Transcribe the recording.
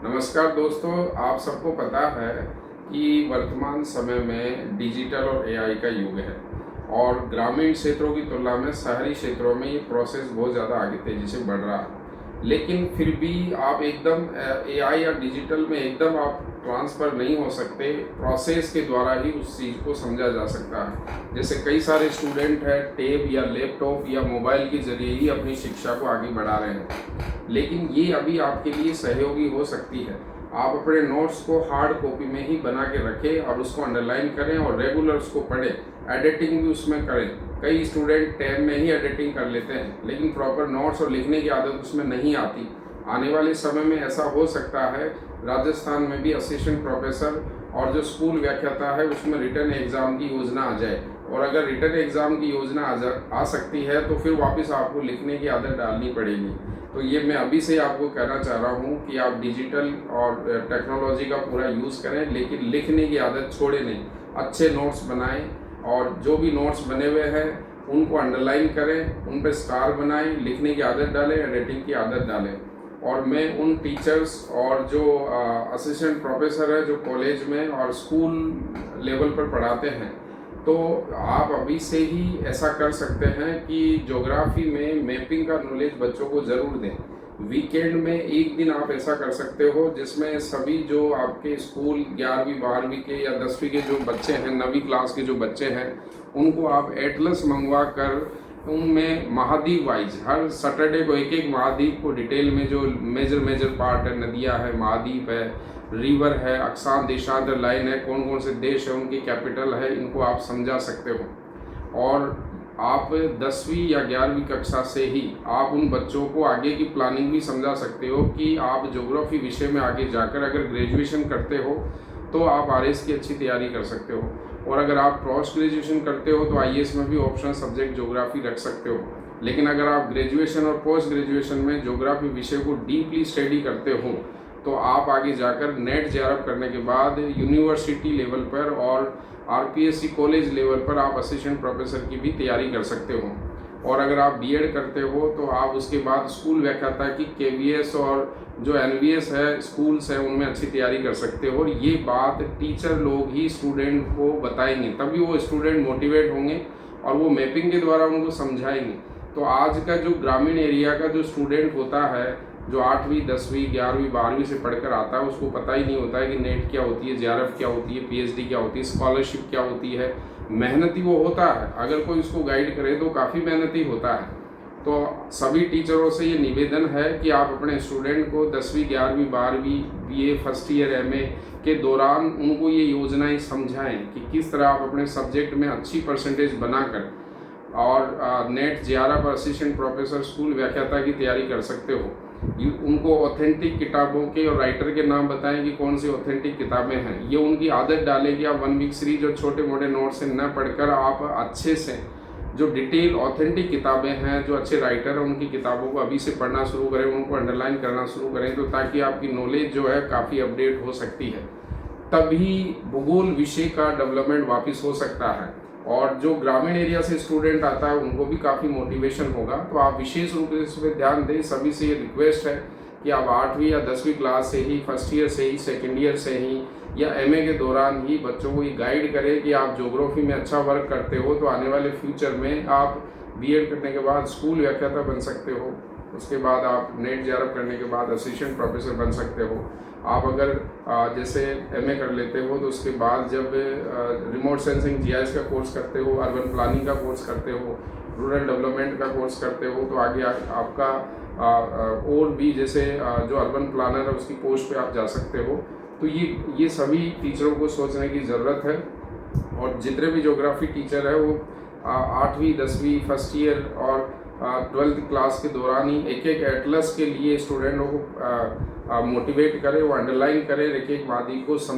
नमस्कार दोस्तों, आप सबको पता है कि वर्तमान समय में डिजिटल और एआई का युग है और ग्रामीण क्षेत्रों की तुलना में शहरी क्षेत्रों में ये प्रोसेस बहुत ज़्यादा आगे तेज़ी से बढ़ रहा है। लेकिन फिर भी आप एकदम एआई या डिजिटल में एकदम आप ट्रांसफ़र नहीं हो सकते। प्रोसेस के द्वारा ही उस चीज़ को समझा जा सकता है। जैसे कई सारे स्टूडेंट हैं टैब या लैपटॉप या मोबाइल के ज़रिए ही अपनी शिक्षा को आगे बढ़ा रहे हैं, लेकिन ये अभी आपके लिए सहयोगी हो सकती है। आप अपने नोट्स को हार्ड कॉपी में ही बना के रखें और उसको अंडरलाइन करें और रेगुलर उसको पढ़ें। एडिटिंग भी उसमें करें। कई स्टूडेंट टैब में ही एडिटिंग कर लेते हैं, लेकिन प्रॉपर नोट्स और लिखने की आदत उसमें नहीं आती। आने वाले समय में ऐसा हो सकता है राजस्थान में भी असिस्टेंट प्रोफेसर और जो स्कूल व्याख्याता है उसमें रिटर्न एग्ज़ाम की योजना आ जाए। और अगर रिटर्न एग्ज़ाम की योजना आ सकती है तो फिर वापस आपको लिखने की आदत डालनी पड़ेगी। तो ये मैं अभी से आपको कहना चाह रहा हूँ कि आप डिजिटल और टेक्नोलॉजी का पूरा यूज़ करें, लेकिन लिखने की आदत छोड़े नहीं। अच्छे नोट्स बनाएं और जो भी नोट्स बने हुए हैं उनको अंडरलाइन करें, उन पर स्टार बनाएं, लिखने की आदत डालें, एडिटिंग की आदत डालें। और मैं उन टीचर्स और जो असिस्टेंट प्रोफेसर है जो कॉलेज में और स्कूल लेवल पर पढ़ाते हैं, तो आप अभी से ही ऐसा कर सकते हैं कि ज्योग्राफी में मैपिंग का नॉलेज बच्चों को ज़रूर दें। वीकेंड में एक दिन आप ऐसा कर सकते हो जिसमें सभी जो आपके स्कूल 11वीं 12वीं के या 10वीं के जो बच्चे हैं, 9वीं क्लास के जो बच्चे हैं, उनको आप एटलस मंगवा कर उनमें महाद्वीप वाइज हर सैटरडे को एक एक महाद्वीप को डिटेल में जो मेजर पार्ट है, नदियाँ है, महाद्वीप है, रिवर है, अक्षांश देशांतर लाइन है, कौन कौन से देश है, उनकी कैपिटल है, इनको आप समझा सकते हो। और आप 10वीं या 11वीं कक्षा से ही आप उन बच्चों को आगे की प्लानिंग भी समझा सकते हो कि आप ज्योग्राफी विषय में आगे जाकर अगर ग्रेजुएशन करते हो तो आप आरएस की अच्छी तैयारी कर सकते हो। और अगर आप पोस्ट ग्रेजुएशन करते हो तो आईएएस में भी ऑप्शनल सब्जेक्ट ज्योग्राफी रख सकते हो। लेकिन अगर आप ग्रेजुएशन और पोस्ट ग्रेजुएशन में ज्योग्राफी विषय को डीपली स्टडी करते हो तो आप आगे जाकर नेट जेआरएफ करने के बाद यूनिवर्सिटी लेवल पर और आरपीएससी कॉलेज लेवल पर आप असिस्टेंट प्रोफेसर की भी तैयारी कर सकते हो। और अगर आप बीएड करते हो तो आप उसके बाद स्कूल व्याख्याता की केवीएस और जो एनवीएस है स्कूल्स हैं उनमें अच्छी तैयारी कर सकते हो। और ये बात टीचर लोग ही स्टूडेंट को बताएंगे, तभी वो स्टूडेंट मोटिवेट होंगे और वो मैपिंग के द्वारा उनको समझाएंगे। तो आज का जो ग्रामीण एरिया का जो स्टूडेंट होता है, जो 8वीं 10वीं 11वीं 12वीं से पढ़कर आता है, उसको पता ही नहीं होता है कि नेट क्या होती है, जेआरएफ क्या होती है, पीएचडी क्या होती है, स्कॉलरशिप क्या होती है। मेहनती वो होता है, अगर कोई उसको गाइड करे तो काफ़ी मेहनती होता है। तो सभी टीचरों से ये निवेदन है कि आप अपने स्टूडेंट को 10वीं 11वीं 12वीं बीए फर्स्ट ईयर एमए के दौरान उनको ये योजनाएं समझाएं कि किस तरह आप अपने सब्जेक्ट में अच्छी परसेंटेज बनाकर और net JRF assistant professor school व्याख्याता की तैयारी कर सकते हो। उनको ऑथेंटिक किताबों के और राइटर के नाम बताएं कि कौन सी ऑथेंटिक किताबें हैं। ये उनकी आदत डालें कि आप 1 वीक सीरीज और छोटे मोटे नोट्स से न पढ़कर आप अच्छे से जो डिटेल ऑथेंटिक किताबें हैं, जो अच्छे राइटर हैं, उनकी किताबों को अभी से पढ़ना शुरू करें, उनको अंडरलाइन करना शुरू करें, तो ताकि आपकी नॉलेज जो है काफ़ी अपडेट हो सकती है। तभी भूगोल विषय का डेवलपमेंट वापस हो सकता है और जो ग्रामीण एरिया से स्टूडेंट आता है उनको भी काफ़ी मोटिवेशन होगा। तो आप विशेष रूप से इस पर ध्यान दें। सभी से ये रिक्वेस्ट है कि आप 8वीं या 10वीं क्लास से ही, फर्स्ट ईयर से ही, सेकेंड ईयर से ही या एमए के दौरान ही बच्चों को ये गाइड करें कि आप ज्योग्राफी में अच्छा वर्क करते हो तो आने वाले फ्यूचर में आप बीएड करने के बाद स्कूल व्याख्याता बन सकते हो। उसके बाद आप नेट जेआरएफ करने के बाद असिस्टेंट प्रोफेसर बन सकते हो। आप अगर जैसे एमए कर लेते हो तो उसके बाद जब रिमोट सेंसिंग जीआईएस का कोर्स करते हो, अर्बन प्लानिंग का कोर्स करते हो, रूरल डेवलपमेंट का कोर्स करते हो, तो आगे आपका और भी जैसे जो अर्बन प्लानर है उसकी पोस्ट पे आप जा सकते हो। तो ये सभी टीचरों को सोचने की ज़रूरत है। और जितने भी ज्योग्राफी टीचर है वो 8वीं 10वीं फर्स्ट ईयर और 12th क्लास के दौरान ही एक एक एटलस के लिए स्टूडेंटों को मोटिवेट करें, वो अंडरलाइन करें, एक एक वादी को समझ